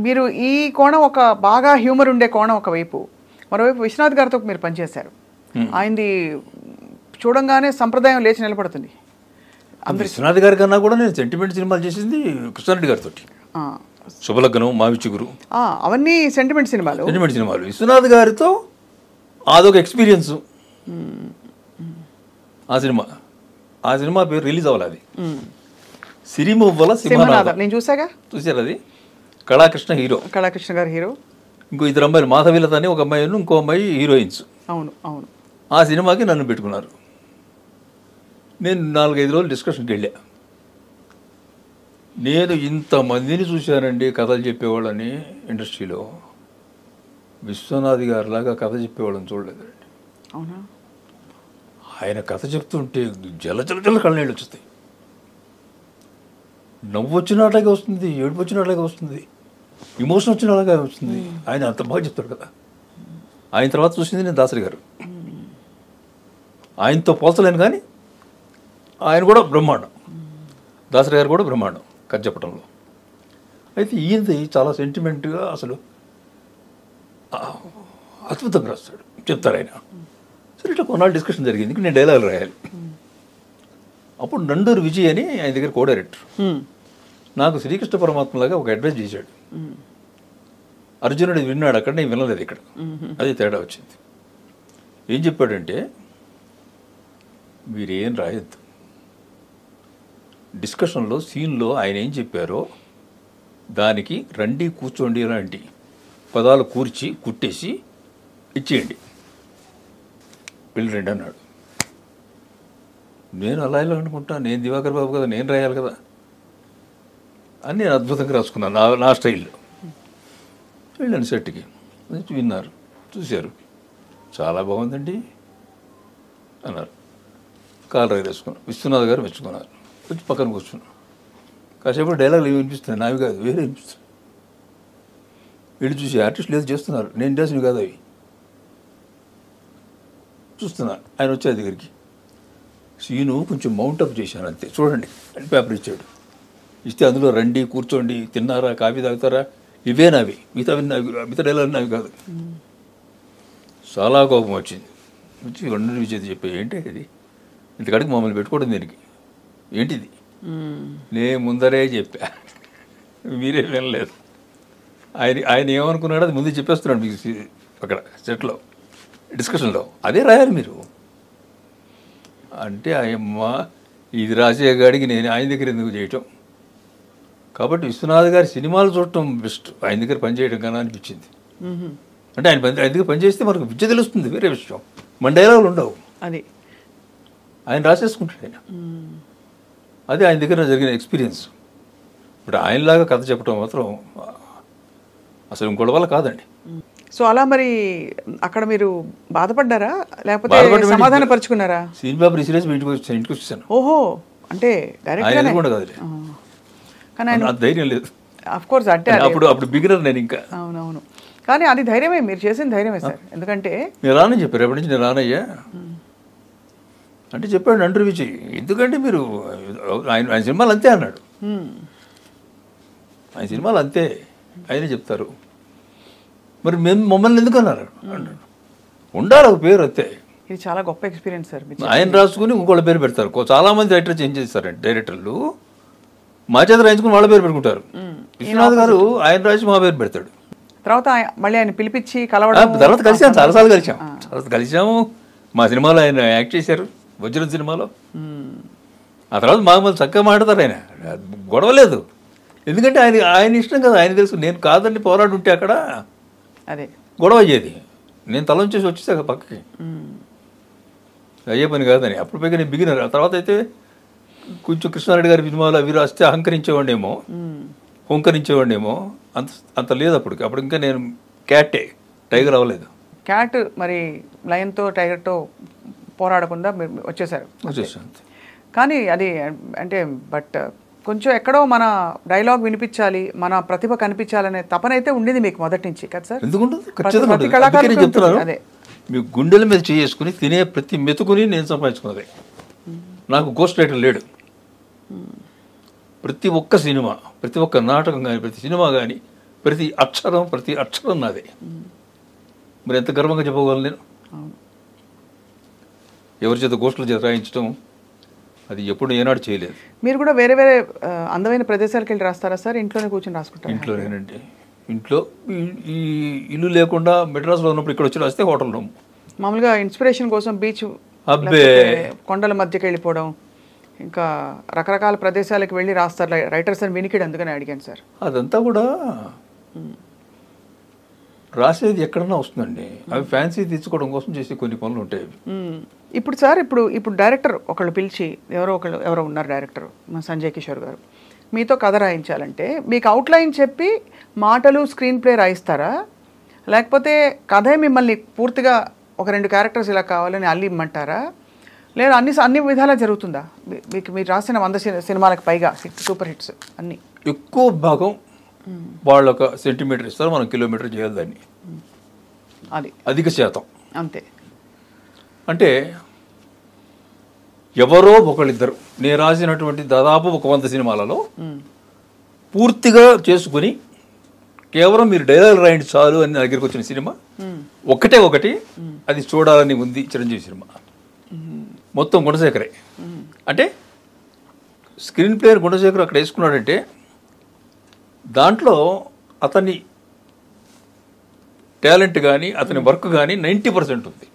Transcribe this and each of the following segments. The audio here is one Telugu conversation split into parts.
మీరు ఈ కోణం ఒక బాగా హ్యూమర్ ఉండే కోణం ఒకవైపు, మరోవైపు విశ్వనాథ్ గారితో మీరు పనిచేశారు. ఆయనది చూడంగానే సంప్రదాయం లేచి నిలబడుతుంది. విశ్వనాథ్ గారి కన్నా కూడా నేను సెంటిమెంట్ సినిమాలు చేసింది కృష్ణారెడ్డి గారితో. శుభలగ్నం, మావిచిగురు, అవన్నీ సెంటిమెంట్ సినిమాలు. విశ్వనాథ్ గారితో అదొక ఎక్స్పీరియన్స్. ఆ సినిమా పేరు రిలీజ్ అవ్వాలి. అది సిరిమువ్వల సింహనాథం. నేను చూసారు. అది కళాకృష్ణ హీరో, కళాకృష్ణ గారు హీరో, ఇంకో ఇద్దరు అమ్మాయిలు, మాధవీలత అని ఒక అమ్మాయి, ఇంకో అమ్మాయి హీరోయిన్స్. అవును అవును. ఆ సినిమాకి నన్ను పెట్టుకున్నారు. నేను 4-5 రోజులు డిస్కషన్కి వెళ్ళా. నేను ఇంతమందిని చూశానండి కథలు చెప్పేవాళ్ళని ఇండస్ట్రీలో, విశ్వనాథ్ గారిలాగా కథ చెప్పేవాళ్ళని చూడలేదండి. అవునా? ఆయన కథ చెప్తుంటే జల కళ్ళనీళ్ళు వచ్చేస్తాయి. నవ్వు వచ్చినట్లాగే వస్తుంది, ఏడుపు వచ్చినట్లాగే వస్తుంది, ఇమోషన్ వచ్చినట్లాగే వస్తుంది. ఆయన అంత బాగా చెప్తాడు కదా. ఆయన తర్వాత చూసింది నేను దాసరి గారు. ఆయనతో పోల్చలేను కానీ ఆయన కూడా బ్రహ్మాండం, దాసరి గారు కూడా బ్రహ్మాండం కథ చెప్పడంలో. అయితే ఈయనది చాలా సెంటిమెంట్గా అసలు అద్భుతంగా రాస్తాడు, చెప్తారు ఆయన. సరే ఇట్లా కొన్నాళ్ళు డిస్కషన్ జరిగింది. నేను డైలాగ్ రాయాలి. అప్పుడు నండూరు విజయ్ అని ఆయన దగ్గర కో డైరెక్టర్ నాకు శ్రీకృష్ణ పరమాత్మలాగా ఒక అడ్వైస్ చేశాడు. అర్జునుడు విన్నాడు అక్కడ, నేను వినలేదు ఇక్కడ. అది తేడా వచ్చింది. ఏం చెప్పాడంటే, మీరేం రాయొద్దు, డిస్కషన్లో సీన్లో ఆయన ఏం చెప్పారో దానికి రండి కూర్చోండి లాంటి పదాలు కూర్చి కుట్టేసి ఇచ్చేయండి, వెళ్ళి రండి అన్నాడు. నేను అలా ఇలా అనుకుంటా, నేను దివాకర్ బాబు కదా, నేను రాయాలి కదా అని నేను అద్భుతంగా రాసుకున్నాను నా స్టైల్లో. వెళ్ళాను సెట్కి, విన్నారు, చూశారు, చాలా బాగుందండి అన్నారు. కాలు వేసుకున్నాను. విశ్వనాథ్ గారు మెచ్చుకున్నారు. వచ్చి పక్కన కూర్చున్నాను. కాసేపు డైలాగులు ఏమి వినిపిస్తున్నాయి, నావి కాదు, వేరే వినిపిస్తున్నాయి. వీళ్ళు చూసి ఆర్టిస్టులు ఏదో చేస్తున్నారు, నేను చేసినవి కాదు అవి చూస్తున్నాను. ఆయన వచ్చే దగ్గరికి, సీను కొంచెం మౌంటప్ చేశాను అంతే, చూడండి అని పేపర్ ఇచ్చాడు. ఇస్తే అందులో రండి కూర్చోండి, తిన్నారా, కాఫీ తాగుతారా, ఇవే నావి, మిగతా డైలాగ్ నావి కాదు. చాలా కోపం వచ్చింది. వచ్చి రెండు విజయ్ చెప్పి, ఏంటి ఇది, ఇంతకాడికి మమ్మల్ని పెట్టుకోవడం దీనికి ఏంటిది, నేను ముందరే చెప్పా, మీరే వినలేదు. ఆయన ఏమనుకున్నాడో అది ముందే చెప్పేస్తున్నాడు మీకు అక్కడ సెట్లో డిస్కషన్లో, అదే రాయాలి మీరు అంటే. ఆయమ్మ ఇది రాసే గాడికి నేను ఆయన దగ్గర ఎందుకు చేయటం. కాబట్టి విశ్వనాథ్ గారి సినిమాలు చూడటం బెస్ట్, ఆయన దగ్గర పనిచేయడం కన్నా అనిపించింది. అంటే ఆయన దగ్గర పనిచేస్తే మనకు విద్య తెలుస్తుంది, వేరే విషయం. మన డైలాగులు ఉండవు, అది ఆయన రాసేసుకుంటాడు ఆయన. అది ఆయన దగ్గర జరిగిన ఎక్స్పీరియన్స్. ఇప్పుడు ఆయనలాగా కథ చెప్పడం మాత్రం అసలు ఇంకోటి వల్ల కాదండి. సో అలా మరి అక్కడ మీరు బాధపడ్డారా, లేకపోతే సమాధాన పరుచుకున్నారా? సీన్ పేపర్ సీరియస్ ఇంటికి వచ్చేసాను. ఓహో, అంటే డైరెక్ట్ కూడా కాదు, కానీ ఆయన ధైర్యం లేదు. ఆఫ్ కోర్స్, అంటే అప్పుడు బిగినర్ నేను ఇంకా. అవునవును, కానీ అది ధైర్యమే, మీరు చేసిన ధైర్యమే సార్. ఎందుకంటే నేను రానని చెప్పారు, ఎప్పటి నుంచి నేను రానయ్యా అంటే చెప్పాడు నండూరు విజయ్. ఎందుకంటే మీరు ఆయన సినిమాలు అంతే అన్నాడు. ఆయన సినిమాలు అంతే, ఆయనే చెప్తారు. మరి మమ్మల్ని ఎందుకు అన్నారు అన్నాడు. ఉండాలి ఒక పేరు అంతే. ఇది చాలా గొప్ప ఎక్స్పీరియన్స్ సార్. ఆయన రాసుకుని ఇంకోళ్ళ పేరు పెడతారు. చాలామంది రైటర్ చేంజ్ చేస్తారండి, డైరెక్టర్లు మా చేత రాయించుకుని వాళ్ళ పేరు పెట్టుకుంటారు. విశ్వనాథ్ గారు ఆయన రాసి మా పేరు పెడతాడు. తర్వాత మళ్ళీ ఆయన పిలిపించి కలవడం, తర్వాత కలిసాం, చాలాసార్లు కలిసాము. మా సినిమాలో ఆయన యాక్ట్ చేశారు, వజ్రం సినిమాలో. ఆ తర్వాత మామూలు చక్కగా మాట్లాడతారు. ఆయన గొడవలేదు, ఎందుకంటే ఆయన ఇష్టం కదా, ఆయన తెలుసు. నేను కాదని పోరాడు ఉంటే అక్కడ అదే గొడవ అయ్యేది. నేను తలంచేసి వచ్చేసాక పక్కకి, అయ్యే పని కాదని. అప్పుడు పైగా నేను బిగినర్. ఆ తర్వాత అయితే కొంచెం కృష్ణారెడ్డి గారి సినిమాలు అవి రాస్తే అహంకరించేవాడినేమో, హోంకరించేవాడినేమో. అంత లేదు అప్పటికి. అప్పుడు ఇంకా నేను క్యాటే, టైగర్ అవ్వలేదు. క్యాట్ మరి లయన్తో టైగర్తో పోరాడకుండా వచ్చేసారు. కానీ అది అంటే బట్ కొంచెం ఎక్కడో మన డైలాగ్ వినిపించాలి, మన ప్రతిభ కనిపించాలనే తపన అయితే ఉండేది మీకు మొదటి నుంచి కదా సార్? ఎందుకుంటుంది? అదే మీ గుండెల మీద చేసుకుని తినే ప్రతి మెతుకుని నేను సంపాదించుకున్నది. నాకు గోస్ట్ రైటర్ లేడు. ప్రతి ఒక్క సినిమా, ప్రతి ఒక్క నాటకం కానీ, ప్రతి సినిమా కానీ, ప్రతి అక్షరం నాదే. మరి ఎంత గర్వంగా చెప్పగలను నేను? ఎవరి చేత గోష్ఠుల చేత రాయించడం అది ఎప్పుడు ఏనాడు చేయలేదు. మీరు కూడా వేరే వేరే అందమైన ప్రదేశాలకు వెళ్ళి రాస్తారా సార్? ఇంట్లోనే కూర్చొని రాసుకుంటారు? ఇంట్లోనేనండి. ఇంట్లో ఈ ఇల్లు లేకుండా మెడ్రాస్లో ఉన్నప్పుడు ఇక్కడ వచ్చి రాస్తే హోటల్ రూమ్. మామూలుగా ఇన్స్పిరేషన్ కోసం బీచ్, అబ్బే, కొండల మధ్యకి వెళ్ళిపోవడం, ఇంకా రకరకాల ప్రదేశాలకు వెళ్ళి రాస్తారు రైటర్స్ అని వినికిడు, అందుకని అడిగాను సార్. అదంతా కూడా రాసేది ఎక్కడన్నా వస్తుందండి. అవి ఫ్యాన్సీ తెచ్చుకోవడం కోసం చేసే కొన్ని పనులు ఉంటాయి. ఇప్పుడు సార్ ఇప్పుడు డైరెక్టర్ ఒకళ్ళు పిలిచి, ఎవరో ఉన్నారు డైరెక్టర్, మా సంజయ్ కిషోర్ గారు, మీతో కథ రాయించాలంటే మీకు అవుట్లైన్ చెప్పి మాటలు స్క్రీన్ ప్లే రాయిస్తారా, లేకపోతే కథే మిమ్మల్ని పూర్తిగా ఒక 2 క్యారెక్టర్స్ ఇలా కావాలని అల్లి ఇమ్మంటారా, లేదా అన్ని విధాలా జరుగుతుందా? మీరు రాసిన 100 సినిమాలకు పైగా సూపర్ హిట్స్ అన్నీ ఎక్కువ భాగం వాళ్ళు ఒక సెంటీమీటర్ ఇస్తారు, మనం కిలోమీటర్ చేయాలి దాన్ని. అది అధిక శాతం అంతే. అంటే ఎవరో ఒకళ్ళిద్దరు, నేను రాసినటువంటి దాదాపు ఒక 100 సినిమాలలో పూర్తిగా చేసుకుని కేవలం మీరు డైలాగ్ రాయండి చాలు అని దగ్గరికి వచ్చిన సినిమా ఒకటి అది చూడాలని ఉంది, చిరంజీవి సినిమా. మొత్తం గుణశేఖరే. అంటే స్క్రీన్ ప్లేయర్ గుణశేఖర్ అక్కడ వేసుకున్నాడంటే దాంట్లో అతని టాలెంట్ కానీ అతని వర్క్ కానీ 90% ఉంది.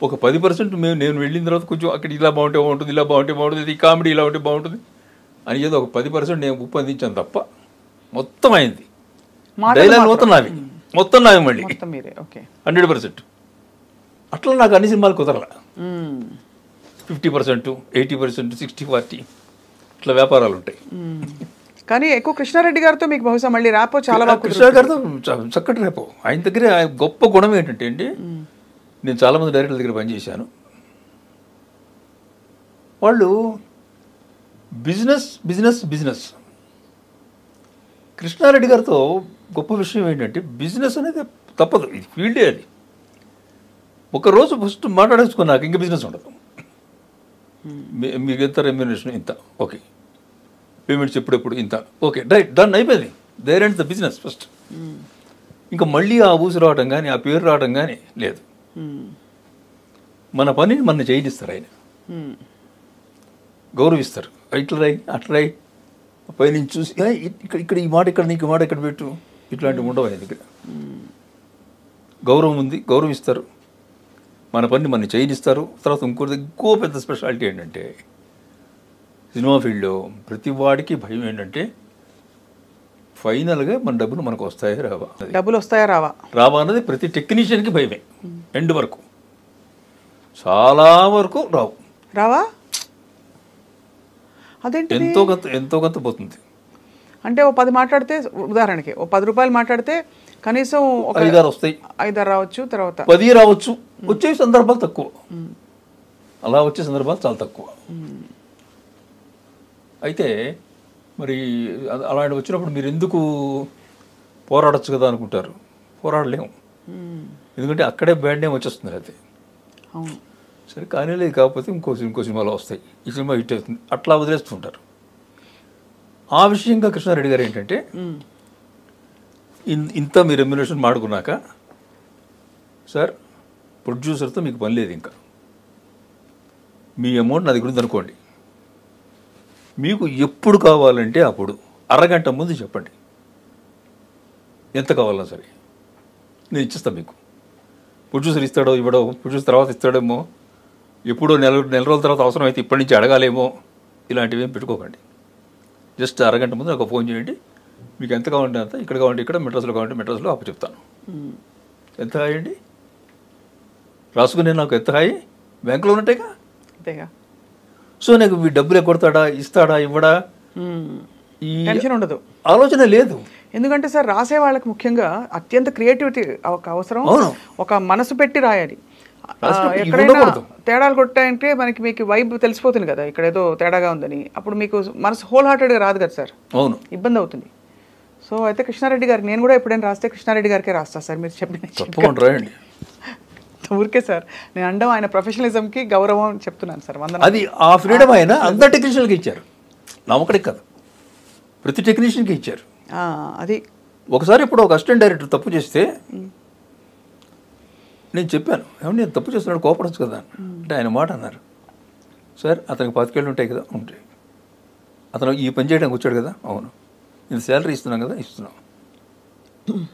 ఒక 10% నేను వెళ్ళిన తర్వాత కొంచెం అక్కడ ఇలా బాగుంటే బాగుంటుంది, ఇలా బాగుంటే బాగుంటుంది, ఈ కామెడీ ఇలా ఉంటే బాగుంటుంది అని ఏదో ఒక 10% నేను ఉప్పందించాను తప్ప మొత్తం అయింది. డైలాగ్ మొత్తం నావి మళ్ళీ 100%. అట్లా నాకు అన్ని సినిమాలు కుదరలా. 50%, 80%, 60-40 ఇట్లా వ్యాపారాలు ఉంటాయి. కానీ ఎక్కువ కృష్ణారెడ్డి గారితో మీకు బహుశా మళ్ళీ ర్యాపో చాలా బాగా. కృష్ణ గారితో చక్కటి ర్యాపో. ఆయన దగ్గర గొప్ప గుణం ఏంటంటే అండి, నేను చాలామంది డైరెక్టర్ల దగ్గర పనిచేశాను. వాళ్ళు బిజినెస్. కృష్ణారెడ్డి గారితో గొప్ప విషయం ఏంటంటే బిజినెస్ అనేది తప్పదు, ఇది ఫీల్డే. అది ఒకరోజు ఫస్ట్ మాట్లాడేసుకున్నాక ఇంకా బిజినెస్ ఉండదు. మీకు ఎంత రెమ్యూనరేషన్ ఇంత, ఓకే, పేమెంట్స్ ఎప్పుడెప్పుడు ఇంత, ఓకే, డన్ అయిపోయింది. There and the business first. ఇంకా మళ్ళీ ఆ ఊసి రావడం కానీ ఆ పేరు రావడం కానీ లేదు. మన పనిని మన చేయనిస్తారు, ఆయన గౌరవిస్తారు. ఇట్లా రాయి అట్లా రాయి, పైనుంచి చూసి ఇక్కడ ఈ మాట ఇక్కడ, నీకు మాట ఇక్కడ పెట్టు, ఇట్లాంటివి ఉండవు ఆయన దగ్గర. గౌరవం ఉంది, గౌరవిస్తారు, మన పని మన చేయనిస్తారు. తర్వాత ఇంకో పెద్ద స్పెషాలిటీ ఏంటంటే సినిమా ఫీల్డ్లో ప్రతి వాడికి భయం ఏంటంటే ఫైనల్గా మన డబ్బులు మనకు వస్తాయా రావా అన్నది ప్రతి టెక్నీషియన్కి భయమే. ఎండ్ వరకు చాలా వరకు రావా. అదేంటి ఎంతో కొంత పోతుంది. అంటే ఓ 10 మాట్లాడితే, ఉదాహరణకి ఓ 10 రూపాయలు మాట్లాడితే కనీసం 5-6 వస్తాయి. 5 రావచ్చు, తర్వాత 10 రావచ్చు. వచ్చే సందర్భాలు తక్కువ, అలా వచ్చే సందర్భాలు చాలా తక్కువ. అయితే మరి అలాంటి వచ్చినప్పుడు మీరు ఎందుకు పోరాడచ్చు కదా అనుకుంటారు. పోరాడలేము, ఎందుకంటే అక్కడే బ్యాడ్ నేమ్ వచ్చేస్తుంది. అయితే సరే కానీ లేదు, కాకపోతే ఇంకో సినిమాలో వస్తాయి, ఈ సినిమా హిట్ అవుతుంది, అట్లా వదిలేస్తుంటారు. ఆ విషయంగా కృష్ణారెడ్డి గారు ఏంటంటే ఇంత మీరు రెమ్యునరేషన్ మాడుకున్నాక, సార్ ప్రొడ్యూసర్తో మీకు పని లేదు, ఇంకా మీ అమౌంట్ నా దగ్గర ఉంది అనుకోండి, మీకు ఎప్పుడు కావాలంటే అప్పుడు అరగంట ముందు చెప్పండి, ఎంత కావాలన్నా సరే నేను ఇచ్చేస్తాను మీకు. ప్రొడ్యూసర్ ఇస్తాడో ఇవ్వడో, ప్రొడ్యూసర్ తర్వాత ఇస్తాడేమో, ఎప్పుడో నెల రోజుల తర్వాత అవసరం అయితే ఇప్పటి నుంచి అడగాలేమో, ఇలాంటివి ఏం పెట్టుకోకండి. జస్ట్ అరగంట ముందు నాకు ఫోన్ చేయండి, మీకు ఎంత కావాలంటే అంత, ఇక్కడ కావాలంటే ఇక్కడ, మెడ్రాస్లో కావాలంటే మెడ్రాస్లో అప్పు చెప్తాను. ఎంత హాయి అండి రాసుకునే, నాకు ఎంత హాయి, బ్యాంకులో ఉన్నట్టేగా. అంతేగా. సో నాకు మీ డబ్బులు కొడతాడా, ఇస్తాడా, ఇవ్వడా, ఈ టెన్షన్ ఉండదు, ఆలోచన లేదు. ఎందుకంటే సార్ రాసే వాళ్ళకి ముఖ్యంగా అత్యంత క్రియేటివిటీ ఒక అవసరం, ఒక మనసు పెట్టి రాయాలి. ఎక్కడైనా తేడాలు కొట్టాయంటే మీకు వైబ్ తెలిసిపోతుంది కదా, ఇక్కడ ఏదో తేడాగా ఉందని. అప్పుడు మీకు మనసు హోల్ హార్టెడ్గా రాదు కదా సార్, అవును, ఇబ్బంది అవుతుంది. సో అయితే కృష్ణారెడ్డి గారికి నేను కూడా ఎప్పుడైనా రాస్తే కృష్ణారెడ్డి గారికే రాస్తా సార్, మీరు చెప్పండి. ఊరికే సార్ నేను అండం ఆయన ప్రొఫెషనలిజంకి గౌరవం చెప్తున్నాను సార్. అది ఆ ఫ్రీడమ్ ఆయన అందరు టెక్నీషియన్కి ఇచ్చారు. నా ఒక్కడికి కాదు, ప్రతి టెక్నీషియన్కి ఇచ్చారు. అది ఒకసారి ఇప్పుడు ఒక అసిస్టెంట్ డైరెక్టర్ తప్పు చేస్తే నేను చెప్పాను, ఏమన్నా నేను తప్పు చేస్తున్నాడు కోపడచ్చు కదా అంటే ఆయన మాట అన్నారు, సార్ అతనికి 25 ఏళ్ళు ఉంటాయి కదా, ఉంటాయి, అతను ఈ పని చేయడానికి వచ్చాడు కదా, అవును, నేను శాలరీ ఇస్తున్నాం కదా, ఇస్తున్నాం,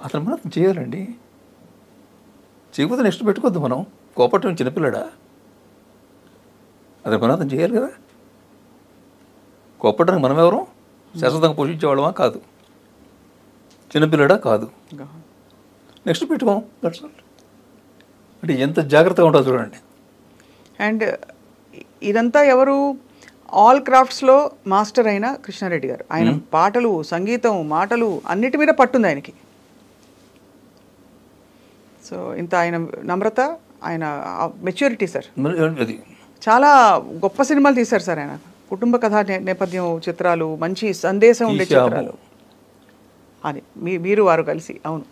అతను మనం చేయాలండి, చేయకపోతే నెక్స్ట్ పెట్టుకోవద్దు, మనం కోపట్టడం చిన్నపిల్లడా, అతని పని అతను చేయాలి కదా, కోపట్టడానికి మనం ఎవరు శాశ్వతంగా పోషించేవాళ్ళమా కాదు, చిన్నపిల్లడా కాదు, నెక్స్ట్ పెట్టుకోం, దట్స్ ఆల్. అంటే ఎంత జాగ్రత్తగా ఉంటుందో చూడండి. అండ్ ఇదంతా ఎవరు ఆల్ క్రాఫ్ట్స్లో మాస్టర్ అయిన కృష్ణారెడ్డి గారు, ఆయన పాటలు, సంగీతం, మాటలు అన్నిటి మీద పట్టుంది ఆయనకి. సో ఇంత ఆయన నమ్రత, ఆయన మెచ్యూరిటీ సార్, అది చాలా గొప్ప సినిమాలు తీశారు సార్ ఆయన. కుటుంబ కథా నేపథ్యం చిత్రాలు, మంచి సందేశం ఉండే చిత్రాలు, అది మీరు వారు కలిసి. అవును.